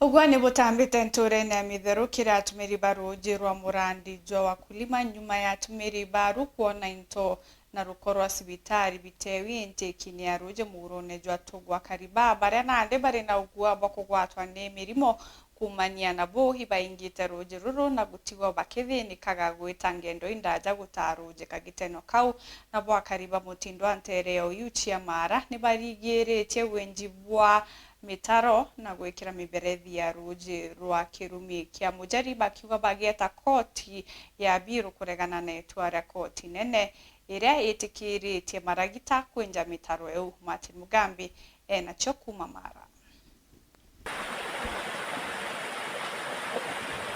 Ugwa ni butambite nturene ya mitheru kira atumiri baru jirwa murandi jwa wakulima nyuma ya atumiri baru kuona into na rukorwa sibitari bitewi ntekini ya ruje murone jwa tugwa kariba baria nande bari na ugwa bakugwatwa ne mirimo kumania na bohi baingite ruje ruru na gutigwa bakethini kaga gwita ngendo indaja gutaruje kagiteno kau na bwa kariba mutindo antereo yuchi ya mara ni barigiretie wenji bwa mitaro na gwikira miberethi ya ruji rwa kirumi kia mujariba kiuga bagieta koti ya biru kuregana na itwara koti nene iria itikiritie maragita kwenja mitaro eu. Martin Mugambi ena chokuma mara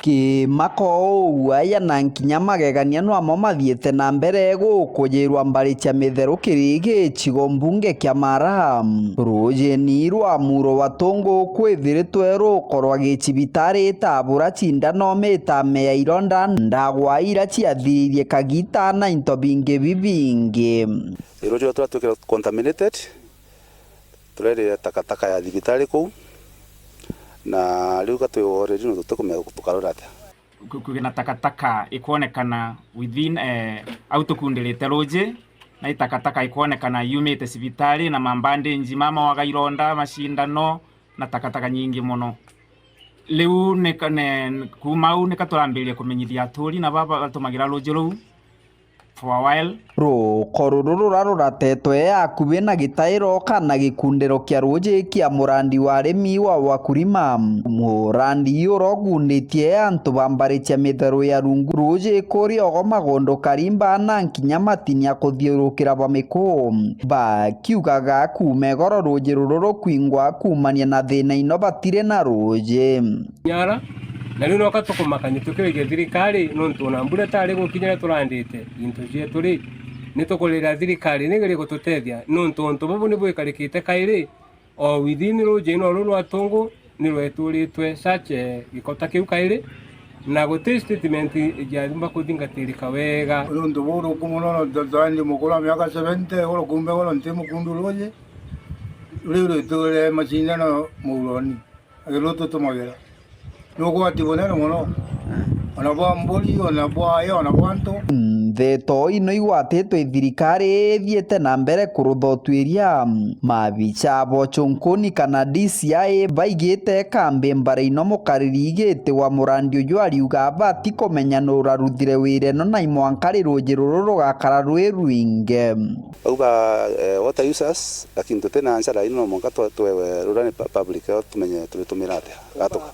ki mako aya na nkinya magegania no amo mathiete na mbere gukujirwa mbari cia mitheru kirigi chigo mbunge kia Mara rujeni rwa muro watongo kwithiritwe rukorwa gicibitari tabura cindano mitame ya ironda ndagwa ira ciathiririe kagita na into bingi bibingi irojo twatuke contaminated turere takataka ya thibitari kou na riu gatwe already no tukumenya tukarora ata kwina takataka ikonekana within autokundirite ruje na itakataka ikonekana yumite cibitari na mambandage mama waga ironda macindano na takataka nyingi muno riu nekane kumau nekaturambirie kumenyithia aturi na baba batumagira ruje ruu for a while rukoruru ruratetwe akubi na gitairo kana gikundiro kia ruje kia murandi wa arimi wa wakulima murandi urogunditie antu bambari cia mitheru ya rungu ruje kuri ogo magondo karimba na nkinya matinia kuthiurukira bamiku bakiugaga kumegoro ruje ruru kwingwa kumania na thina ino batire na ruje nyara na riu noka tukumakanya tukirege thirikari nontu na mbura tari gukinyira turandite into cietu ri ni tukurira thirikari nigiri gututethia nontu ontu bubu ni bwikarikite kairi o within ruje no ruru atungu ni rweturitwe sache gikota kiu kairi na guti statement ya thimba kuthingatirika wega nontu buru kumuno ndani mukura miaka 70 oro kumbe oro ntemu kundu ruje riu tule macindano muroni agiroto tumagira nuko atibonera muno ona bwa mburi ona bwa yo ona bwanto theto ino igwatitwe thirikari thiete na mbere kuruthotwiria mabica bochonkoni kana DCI baigite kambe mbare ino mukariri igite wa murandi uyu ariuga bati komenya no raruthire wire no na imwankari ruje ruru rugakara rwi rwinge auga water users lakini tena ansara ino monka twe rurani public tumenye tulitumira ate gatoka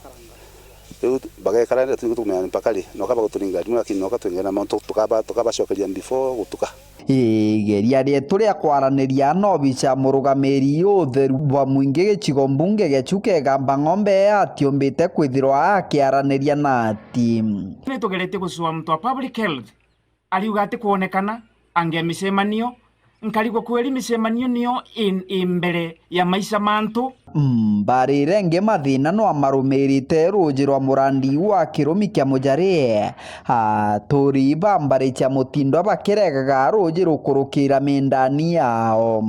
bagekara ndio tukutumia mpakali no kaba kuturinga rimwe lakini no katwengena monto tukaba shokeria before gutuka geria rietu ria kwaraniria no bica murugamiri utheru wa mwingi gicigo mbunge gechuke gamba ng'ombe atiombite kwithirwa akiaraniria na ati ni tugerete gusua mtu wa public health aliuga ati kuonekana ange micemanio nkarigwo kweri micemanio nio imbere ya maisha mantu mbarire nge mathina no amarumirite ruje rwa murandi wa kirumi kia mujarie turi bambari cia mutindo abakeregaga ruje rukurukira mindani yao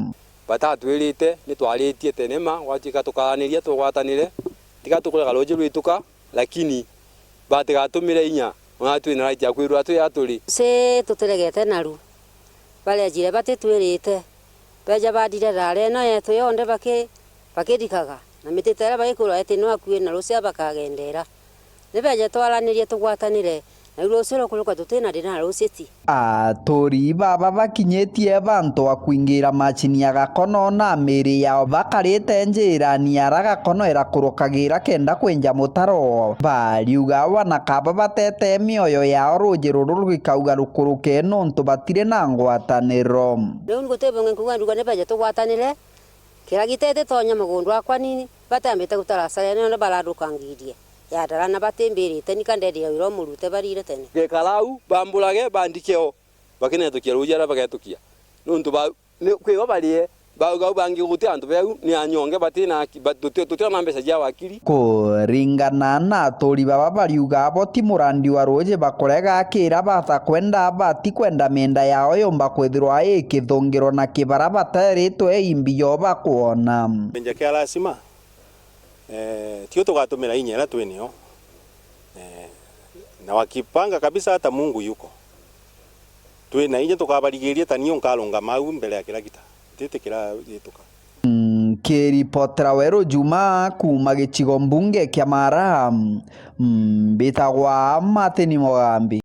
batatwirite ni twaritie tenema wachika tukaraniria tugwatanire tiga tukurega ruje rwituka lakini batigatumire inya ona twina right ya kwirwa tu yaturi se tuteregete naru bale ajire batitwirite beja badire rare no yetu yonde bakidikaga na mititera bagikura ati no akuye na rucia bakagendera nibeje twaranirie tugwatanire na rucio kuruka tutina dina ruciti turi baba bakinyetie bantu akwingira machini ya gakono na miri yao bakarite njira niara gakono irakurukagira kenda kwenja mutaro bariuga wana kaba batete mioyo yao ruje ruru rwikauga rukuruke nontu batire na ngwataniro riu ngutebonge kuga nduga nibeje tugwatanire kira gitete tonya mugundu akwa nini batambite gutarasare no bararukangirie ya darana batembirite nikandedi ya iro murute barire tene gekarau bambulage bandikeo bakinetukia rujara bagetukia nuntu ba kwiba barie bauga bangi guti antu beu ni anyonge batina tutira na mbesa ja wakiri kuringana na tori baba bariuga boti murandi wa ruje bakorega akira bata kwenda bati kwenda menda yao yomba kwithirwa ikithongiro na kibara bataritwe imbiyo bakuona benja kia lasima tio tugatumira inya ila twenio na wakipanga kabisa hata Mungu yuko twina inya tukabarigiria tanio nkalunga mau mbele ya kila kita tete kila yituka. Kiripotera Werũ Juma kuma gĩcigo mbunge kĩa Mara, mbĩtagwa Martin Mugambi.